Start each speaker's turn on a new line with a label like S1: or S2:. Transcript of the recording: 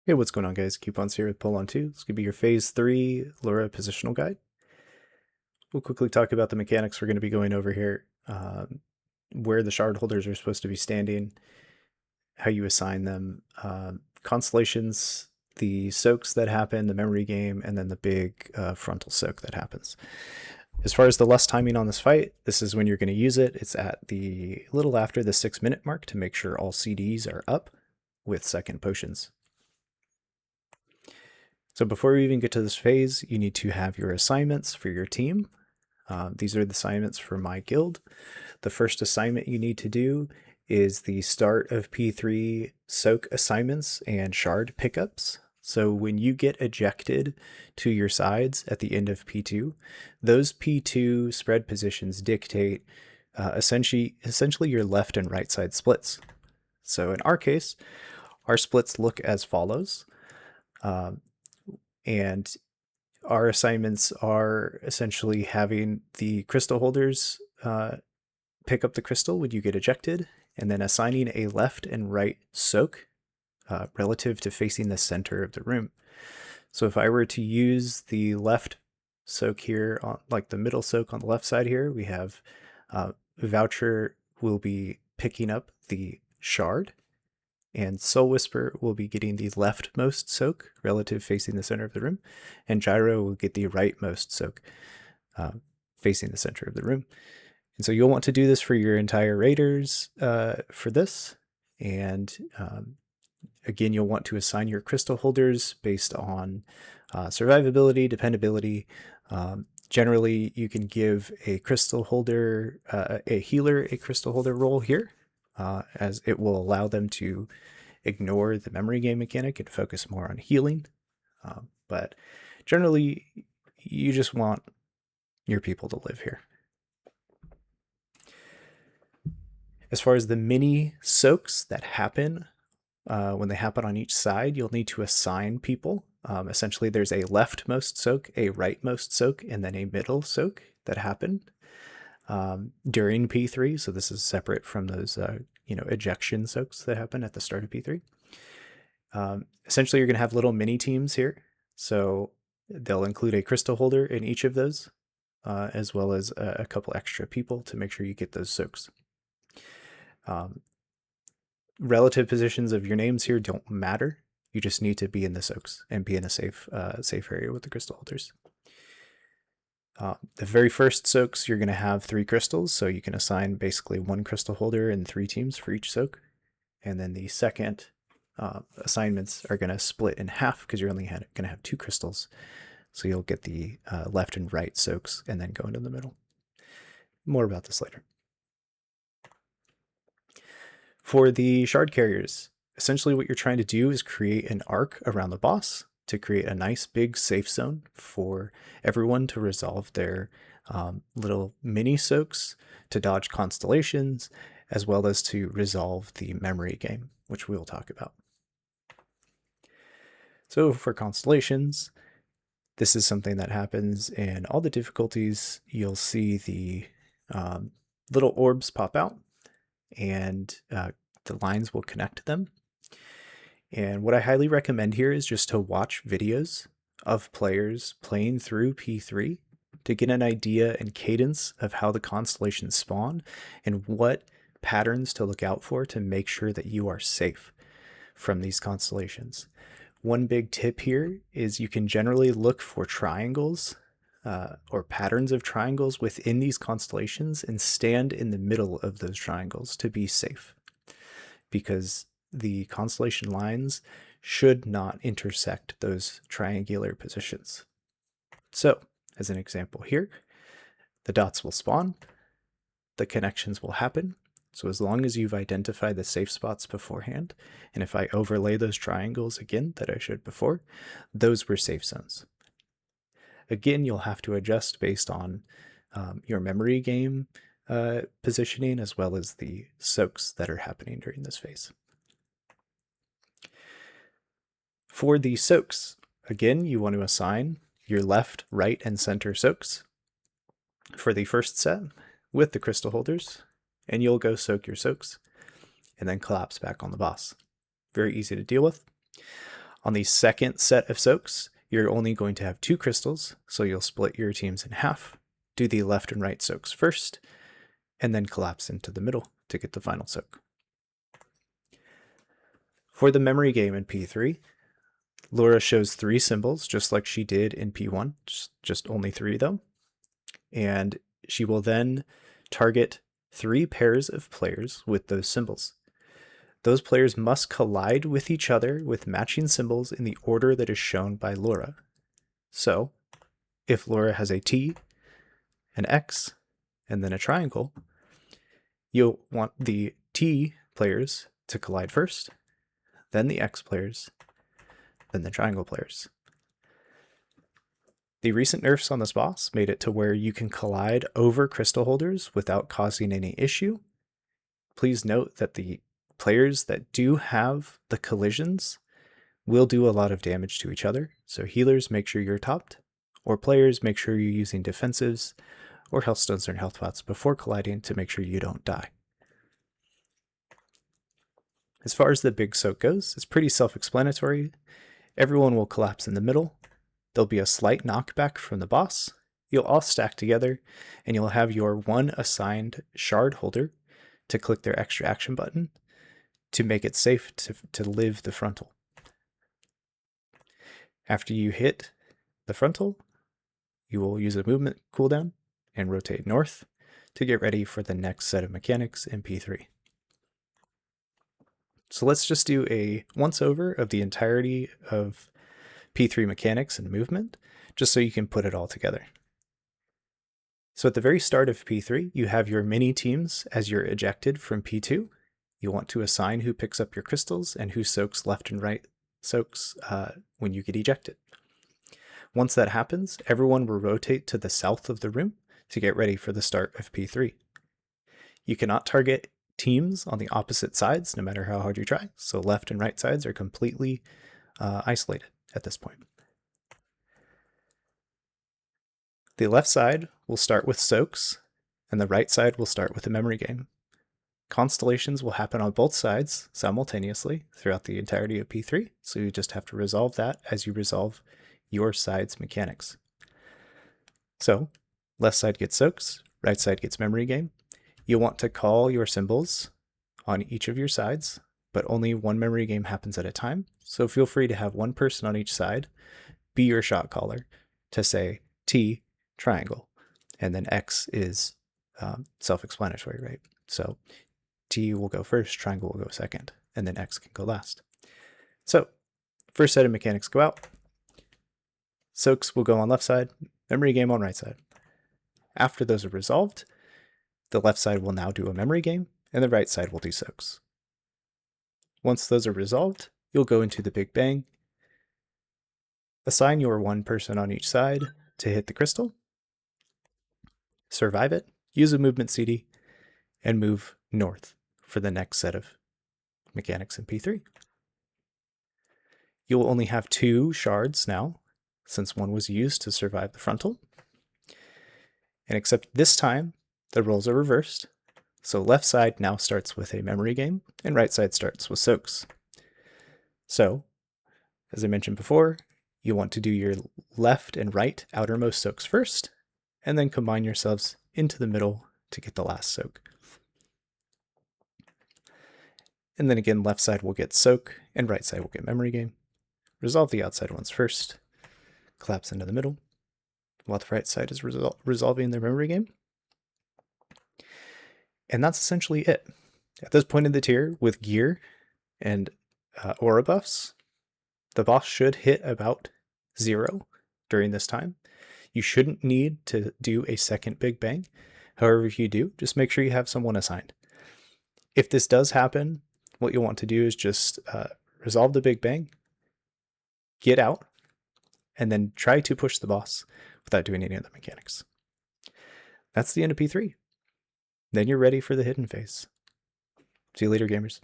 S1: Hey, what's going on, guys? Coupons here with Pull on 2. This could be your Phase 3 Lura positional guide. We'll quickly talk about the mechanics we're going to be going over here, where the shard holders are supposed to be standing, how you assign them, constellations, the soaks that happen, the memory game, and then the big frontal soak that happens. As far as the less timing on this fight, this is when you're going to use it. It's at the little after the 6-minute mark to make sure all CDs are up with second potions. So before we even get to this phase, you need to have your assignments for your team. These are the assignments for my guild. The first assignment you need to do is the start of P3 soak assignments and shard pickups. So when you get ejected to your sides at the end of P2, those P2 spread positions dictate essentially your left and right side splits. So in our case, our splits look as follows. And our assignments are essentially having the crystal holders pick up the crystal when you get ejected, and then assigning a left and right soak relative to facing the center of the room. So if I were to use the left soak here, on like the middle soak on the left side here, we have Voucher will be picking up the shard, and Soul Whisper will be getting the leftmost soak relative facing the center of the room, and Gyro will get the rightmost soak facing the center of the room. And so you'll want to do this for your entire raiders for this, and again, you'll want to assign your crystal holders based on survivability, dependability. Generally, you can give a crystal holder, a healer, a crystal holder role here, as it will allow them to ignore the memory game mechanic and focus more on healing. But generally, you just want your people to live here. As far as the mini soaks that happen, when they happen on each side, you'll need to assign people. Essentially, there's a leftmost soak, a rightmost soak, and then a middle soak that happen during P3. So this is separate from those ejection soaks that happen at the start of P3. Essentially, you're going to have little mini teams here. So they'll include a crystal holder in each of those, as well as a couple extra people to make sure you get those soaks. Relative positions of your names here don't matter. You just need to be in the soaks and be in a safe area with the crystal holders. The very first soaks, you're going to have 3 crystals, so you can assign basically 1 crystal holder and 3 teams for each soak. And then the second assignments are going to split in half because you're only going to have 2 crystals. So you'll get the left and right soaks and then go into the middle. More about this later. For the shard carriers, essentially what you're trying to do is create an arc around the boss to create a nice big safe zone for everyone to resolve their little mini soaks, to dodge constellations, as well as to resolve the memory game, which we'll talk about. So for constellations, this is something that happens in all the difficulties. You'll see the little orbs pop out, and the lines will connect them. And what I highly recommend here is just to watch videos of players playing through P3 to get an idea and cadence of how the constellations spawn and what patterns to look out for to make sure that you are safe from these constellations. One big tip here is you can generally look for triangles or patterns of triangles within these constellations and stand in the middle of those triangles to be safe, because the constellation lines should not intersect those triangular positions. So, as an example here, the dots will spawn, the connections will happen. So as long as you've identified the safe spots beforehand, and if I overlay those triangles again that I showed before, those were safe zones. Again, you'll have to adjust based on your memory game positioning, as well as the soaks that are happening during this phase. For the soaks, again, you want to assign your left, right, and center soaks for the first set with the crystal holders, and you'll go soak your soaks and then collapse back on the boss. Very easy to deal with. On the second set of soaks, you're only going to have 2 crystals, so you'll split your teams in half, do the left and right soaks first, and then collapse into the middle to get the final soak. For the memory game in P3, Lura shows 3 symbols, just like she did in P1, just only 3 though. And she will then target 3 pairs of players with those symbols. Those players must collide with each other with matching symbols in the order that is shown by Lura. So, if Lura has a T, an X, and then a triangle, you'll want the T players to collide first, then the X players, then the triangle players. The recent nerfs on this boss made it to where you can collide over crystal holders without causing any issue. Please note that the players that do have the collisions will do a lot of damage to each other, so healers, make sure you're topped, or players, make sure you're using defensives or health stones or health pots before colliding to make sure you don't die. As far as the big soak goes, it's pretty self-explanatory. Everyone will collapse in the middle. There'll be a slight knockback from the boss. You'll all stack together, and you'll have your one assigned shard holder to click their extra action button to make it safe to live the frontal. After you hit the frontal, you will use a movement cooldown and rotate north to get ready for the next set of mechanics in P3. So let's just do a once-over of the entirety of P3 mechanics and movement, just so you can put it all together. So at the very start of P3, you have your mini teams as you're ejected from P2. You want to assign who picks up your crystals and who soaks left and right soaks when you get ejected. Once that happens, everyone will rotate to the south of the room to get ready for the start of P3. You cannot target teams on the opposite sides, no matter how hard you try, so left and right sides are completely isolated at this point. The left side will start with soaks, and the right side will start with a memory game. Constellations will happen on both sides simultaneously throughout the entirety of P3, so you just have to resolve that as you resolve your side's mechanics. So, left side gets soaks, right side gets memory game. You'll want to call your symbols on each of your sides, but only one memory game happens at a time, so feel free to have one person on each side be your shot caller to say T, triangle, and then X is self-explanatory, right? So T will go first, triangle will go second, and then X can go last. So first set of mechanics go out. Soaks will go on left side, memory game on right side. After those are resolved, the left side will now do a memory game, and the right side will do soaks. Once those are resolved, you'll go into the Big Bang, assign your one person on each side to hit the crystal, survive it, use a movement CD, and move north for the next set of mechanics in P3. You'll only have 2 shards now, since one was used to survive the frontal. And except this time, the roles are reversed. So left side now starts with a memory game, and right side starts with soaks. So, as I mentioned before, you want to do your left and right outermost soaks first, and then combine yourselves into the middle to get the last soak. And then again, left side will get soak, and right side will get memory game. Resolve the outside ones first, collapse into the middle, while the right side is resolving their memory game. And that's essentially it. At this point in the tier, with gear and aura buffs, the boss should hit about 0 during this time. You shouldn't need to do a second Big Bang. However, if you do, just make sure you have someone assigned. If this does happen, what you'll want to do is just resolve the Big Bang, get out, and then try to push the boss without doing any other mechanics. That's the end of P3. Then you're ready for the hidden phase. See you later, gamers.